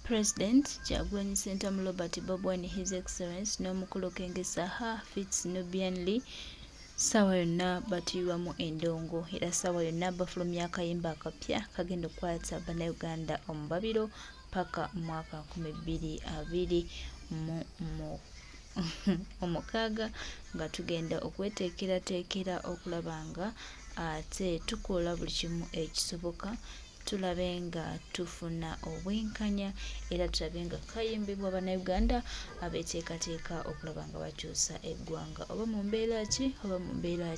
President Kyagulanyi Ssentamu Robert Bob Wine, His Excellency n'omukulu Kengesaha Fitz Nubian Lee ssaawa yonna batuyiwamu endongo era ssaawa yonna bafulumya akayimba akapya kagenda okukwata bannayuganda omubabiro paka mwaka 2026 nga tugenda okweteekerateekera okulaba nga ate tukola buli kimu ekisoboka tulabe nga tufuna obwenkanya era tulabe nga kayimbibwa bannayuganda abeeteekateeka okulaba nga bakyusa eggwanga oba mu mbeera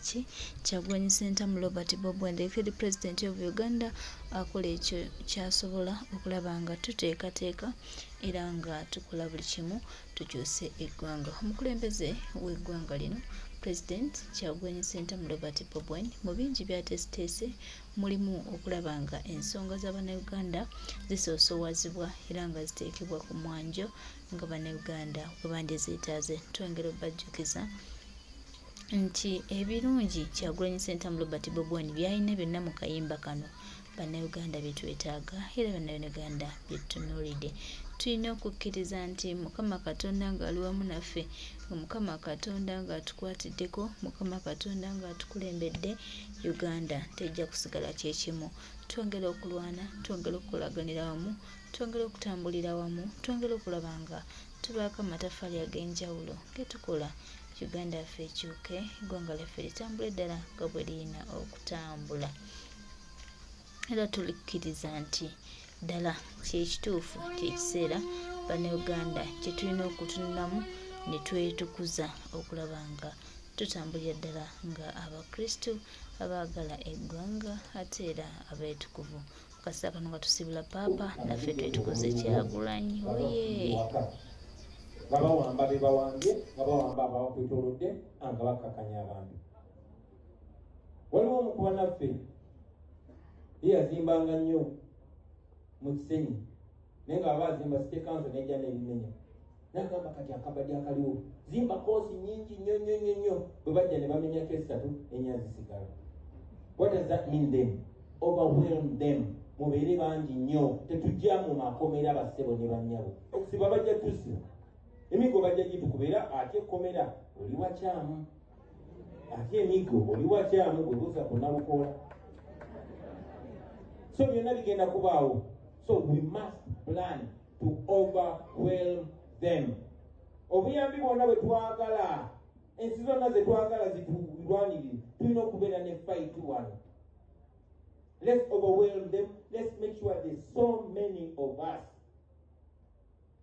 ki Kyagulanyi Ssentamu Robert Bob Wine, elected President of Uganda, akola ekyo kyasobola okulaba nga tuteekateeka era nga tukola buli kimu tukyuse eggwanga. Omukulembeze w'eggwanga lino President Kyagulanyi Ssentamu Robert Bob Wine mu bingi byateeseteese mulimu okulaba nga ensonga z'Abannayuganda zisoosowazibwa era nga ziteekebwa ku mwanjo nga Bannayuganda bwe bandizeetaaze. Twongera obbajjukiza nti ebirungi Kyagulanyi Ssentamu Robert Bob Wine byalina byonna mu kayimba kano Bannayuganda bye twetaaga era Bannayuganda bye tutunuulidde. Tulina okukkiriza nti Mukama Katonda ng'ali wamu naffe, Mukama Katonda ng'atukwatiddeko, Mukama Katonda ng'atukulembedde, Uganda tejja kusigala kyekimu. Twongera okulwana, twongera okukolaganira wamu, twongera okutambulira wamu, twongera okulaba nga tubaako amataffaali ag'enjawulo ge tukola Uganda yaffe ekyuke, eggwanga lyaffe litambule ddala nga bwe lirina okutambula. Era tulikkiriza nti ddala kyekituufu kyekiseera Bannayuganda kye tulina okutunulamu ne twetukuza okulaba nga tutambulira ddala nga Abakristu abaagala eggwanga ate era abeetukuvu. Mu kaseera kano nga tusibula Paapa naffe twetukuze Kyagulanyi oye. Nga bawamba be bawambye, nga bawamba abakwetoolodde, nga bakakanya abantu. Waliwo omukuba naffe ye yazimbanga nnyo mu Kisenyi naye nga aba azimba City Council n'ejja n'ebimenya n'agamba kati akabadde akaliwo zimba koosi nnyingi nnyo bwe bajja ne bamenyako esatu ennya zisigala. What does that mean then? Overwhelm them. Mubeere bangi nnyo tetujja mu makomera bassebo ne bannyabo okusiba bajja tusiba emigo bajja gitukubeera ate ekkomera oli wakyamu ate emigo oli wakyamu bwe buuza kunalukola. So byonna bigenda kubaawo. So we must plan to overwhelm them. Obuyambi bwonna bwe twagala ensi zonna ze twagala zitulwanirire tulina okubeera ne fight one. Let's overwhelm them. Let's make sure there's so many of us.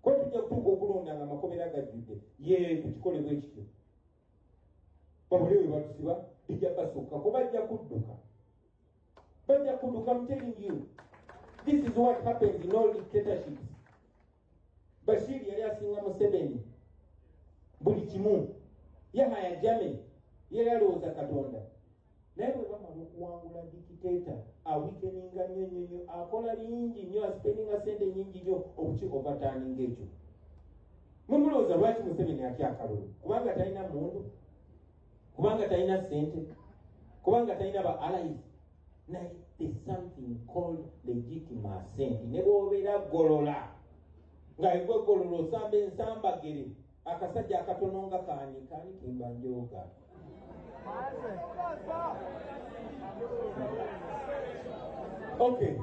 Ko tujja kutuuka okulonda nga amakomera gajjudde tukikole bwe kityo babuli we batusiba bijja basukka bajja kudduka. I'm telling you, this is what happens in all dictatorships. Bashir yali asinga Museveni buli kimu, Yahya Jammeh yali alowooza Katonda naye bwe bamala okuwangula dictator awikeninga nnyo akola bingi nnyo aspeninga sente nnyingi nnyo overturning ekyo. Mumulowooza lwaki Museveni atya akalulu? Kubanga talina mundu, kubanga talina sente, kubanga talina ba allies. Naye there's something called legitimacy. Ne bw'obeera golola nga egwe golola osamba ensambagere akasajja akatono nga kaani kimba njoga. Okay,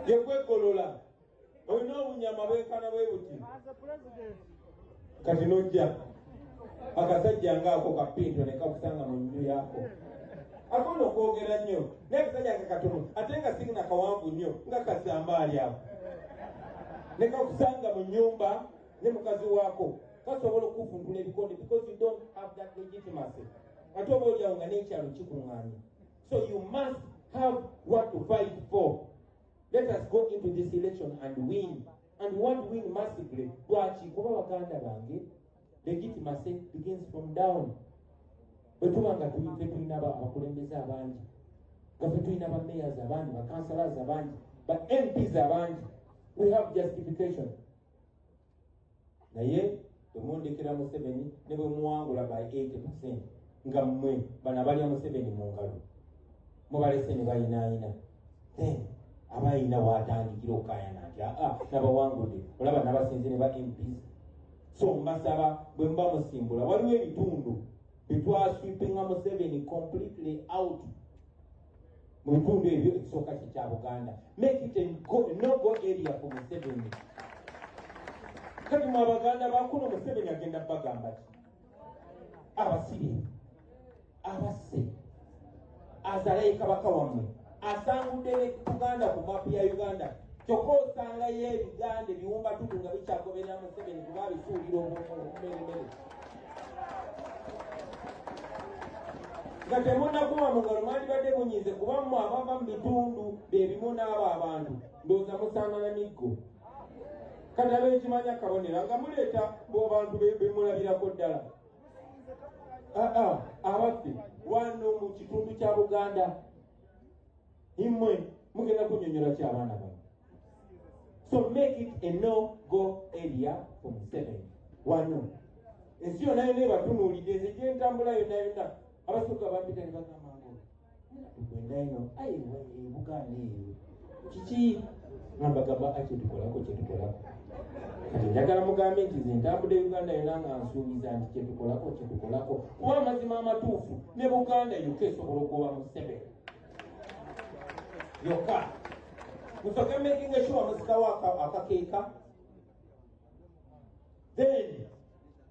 yegwe golola olina obunyama bwekana bwe buti kati nojja akasajja ngaako kapinto ne kakusanga mu nju yaako akono okwogera nnyo naye akasajja akakatono ate nga singina kawanvu nnyo nga kasambaali ako ne kakusanga mu nnyumba ne mukazi waako kasobola okufuntula ebikonde because you don't have that legitimacy. Ate oba olyawo nga n'ekyalo kikuŋŋaanye. So you must have what to fight for. Let us go into this election and win. And we want to win massively. Lwaki? Kuba baganda bange legitimacy begins from down. Bwe tuba nga ffe tulina abakulembeze abangi, nga ffe tulina mayors abangi, councillors abangi, MPs abangi, we have justification. Naye temwondekera Museveni ne bwe muwangula by 80% nga mmwe bano abalya Museveni mu ngalo mubalese ne bayinaayina. Then abayina watandikira okukayana nti nabawangudde olaba nabasinze ne ba MPs. So mbasaba bwe muba musimbula waliwo ebitundu betwasweepinga Museveni completely out mu bitundu ebyo ekisooka kya Buganda. Make it a no-go area for Museveni. Kati mu Abaganda bakuno Museveni agenda bagamba ki? Abasire, abasse, azalayo kabaka wammwe, asangudde ne Buganda ku mapu ya Uganda. Kyokka osangayo ebiganda ebiwumba tutu nga bikyagoberera Museveni kuba bisuulira obumenemene. Nga temunnakuba mu ngalo mwandibadde munyize kuba mmwe abava mu bitundu byebimu n'abo abantu ndowooza musaangana miggo. Kati ab'ekimanya kabonera nga muleeta bw'abantu bemulabirako ddala. Abaffe wano mu kitundu kya Buganda immwe mugenda kunnyonnyola ky'abaana bano. So make it a no-go area for Museveni. Wano ensi yonna yonna ebatunuulidde nze gyentambula yonna yonna abasooka bampita ne bagamba ngo tugenda ino Buganda eyo kiki ngambagamba kyetukolako kati njagala mugambe nti nze ntambudde Uganda yonna nga nsuubiza nti kyetukolako kuba amazima amatuufu ne Buganda yokka esobola okugoba Museveni yokka. Musooke making sure musikawo akakeeka then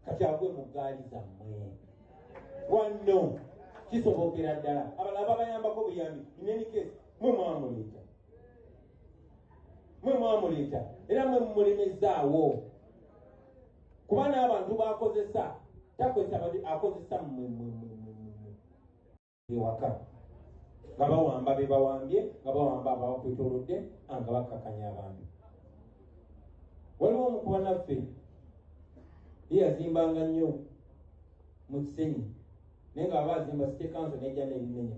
kati agwe mu ggaali zammwe wano kisobokera ddala abalala babayambako buyambi. In any case mwe mwamuleeta era mwe mumulemezaawo kuba n'abantu bakozesa takozesa akozesa mmwe ewaka nga bawamba be bawambye nga bawamba abakwetoolodde nga bakakanya abantu. Waliwo omukuba naffe yazimbanga nnyo mu Kisenyi naye nga aba azimba City Council nejja n'ebimenya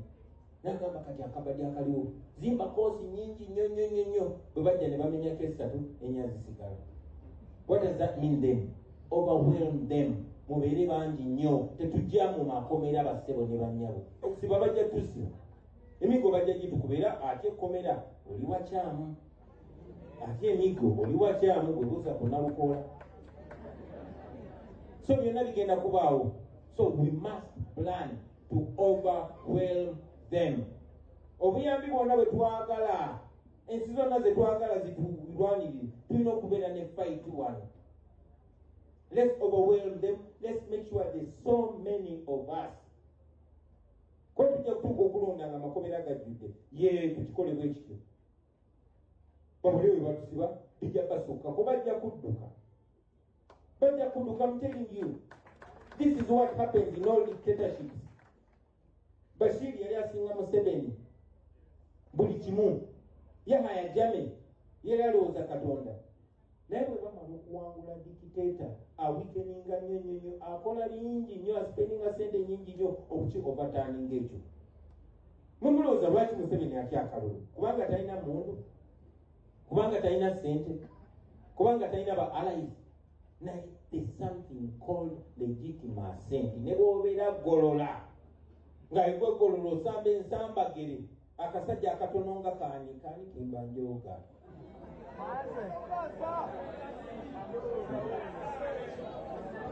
n'agamba kati akabadde akaliwo zimba koosi nyingi nnyo bwe bajja ne bamenya kesi 3 ennya zisigala. What does that mean then? Overwhelm them. Mubeere bangi nnyo tetujja mu makomera bassebo ne bannyabo okusiba bajja tusiba emigo bajja gitukubera ate ekkomera oli wakyamu ate emigo oli wakyamu bwe buza kunalukola. So byonna bigenda kubaawo. So we must plan to overwhelm them. Obuyambi bwonna bwe twagala ensi zonna ze twagala zitulwanirire tulina okubeera ne fight one. Let's overwhelm them. Let's make sure there's so many of us. Kwa tujja kutuuka okulonda nga amakomera gajjudde tukikole bwe kityo babuli we batusiba bijja basukka kuba bajja kudduka I'm telling you. This is what happens in all dictatorships. Bashir yali asinga Museveni buli kimu Yahya Jammeh yali alowooza Katonda naye bwe bamala okuwangula dictator awikeninga nnyo akola bingi nnyo aspendinga sente nyingi nnyo overturning ekyo. Mumulowooza lwaki Museveni atya akalulu? Kubanga talina muntu, kubanga talina sente, kubanga talina ba allies. Naye there's something called legitimacy. Ne bw'obeera golola nga egwe golola osamba ensambagere akasajja akatono nga kaani kimba njoga.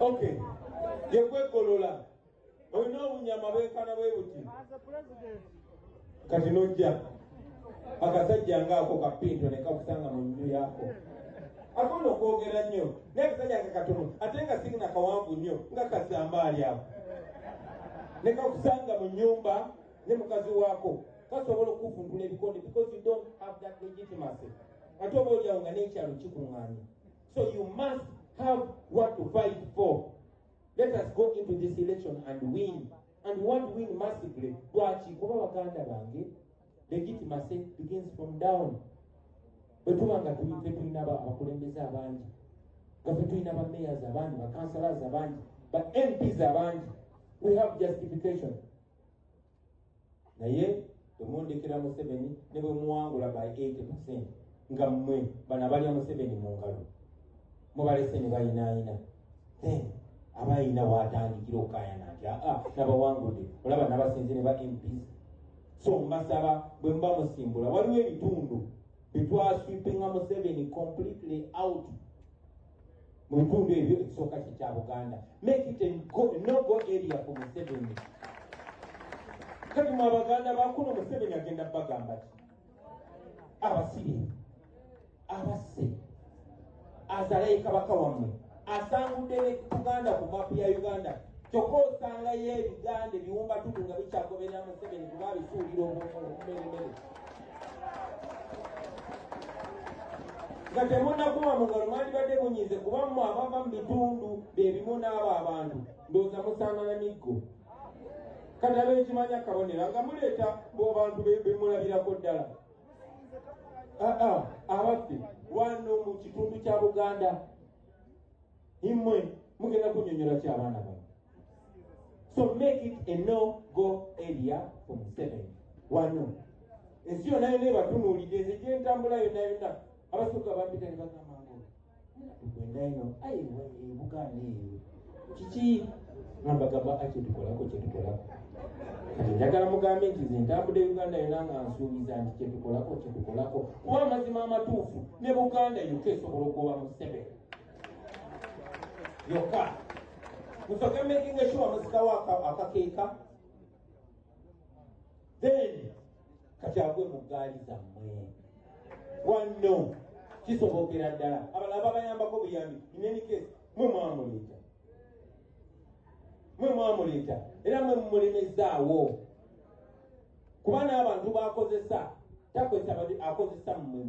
Okay, yegwe golola olina obunyama bwekana bwe buti kati nojja akasajja ngaako kapinto ne kakusanga mu nju yaako akono okwogera nnyo naye akasajja akakatono ate nga sirina kawanvu nnyo nga kasambaali ako ne kakusanga mu nnyumba ne mukazi waako kasobola okufundula ebikondi because you don't have that legitimacy. Ate oba olyawo nga n'ekyalo kikuŋŋaanya. So you must have what to fight for. Let us go into this election and win. And we want to win massively. Lwaki kuba baganda bange legitimacy begins from down. Bwe tuba nga ffe tulina abakulembeze abangi nga ffe tulina bamayors abangi bakansalas abangi ba MPs abangi we have justification. Naye temwondekera Museveni ne bwe muwangula by 80% nga mmwe bana balya Museveni mu ngalo mubalese ne bayinaayina then abayina watandikira okukayana nti nabawangudde olaba nabasinze ne ba MPs. So mbasaba bwe muba musimbula waliwo ebitundu betwasweepinga Museveni completely out mu bitundu ebyo ekisooka kya Buganda. Make it a no-go area for Museveni. Kati mu Abaganda bakuno Museveni agenda bagamba ki? Abasire, abasse, azalayo kabaka wammwe, asangudde ne Buganda ku mapu ya Uganda. Kyokka osangayo ebiganda ebiwumba tutu nga bikyagoberera Museveni kuba bisuulira omumeremere. Nga temunnakuba mu ngalo mwandibadde munyize kuba mmwe abava mu bitundu beebimu n'abo abantu ndowooza musaana miggo. Kati ab'ekimanya kabonera nga muleeta bw'abantu bemulabirako ddala. Abaffe wano mu kitundu kya Buganda immwe mugenda kunnyonnyola ki abaana bano? So make it a no-go area for Museveni. Wano ensi yonna yonna ebatunuulidde nze gyentambula yonna yonna abasooka bampita ne bagamba ngo tugenda ino ayi Buganda eyo kiki nambagamba kyetukolako kati njagala mugambe nti nze ntambudde Uganda yonna nga nsuubiza nti kyetukolako kuba amazima amatuufu ne Buganda yokka esobola okugoba Museveni yokka. Musoke making sure musikawo akakeeka then kakyagwe mu gaali zammwe wano kisobokera ddala abalala babayambako buyambi. In any case mwe mwamuleeta era mwe mumulemezaawo kuba n'abantu bakozesa takozesa akozesa mmwe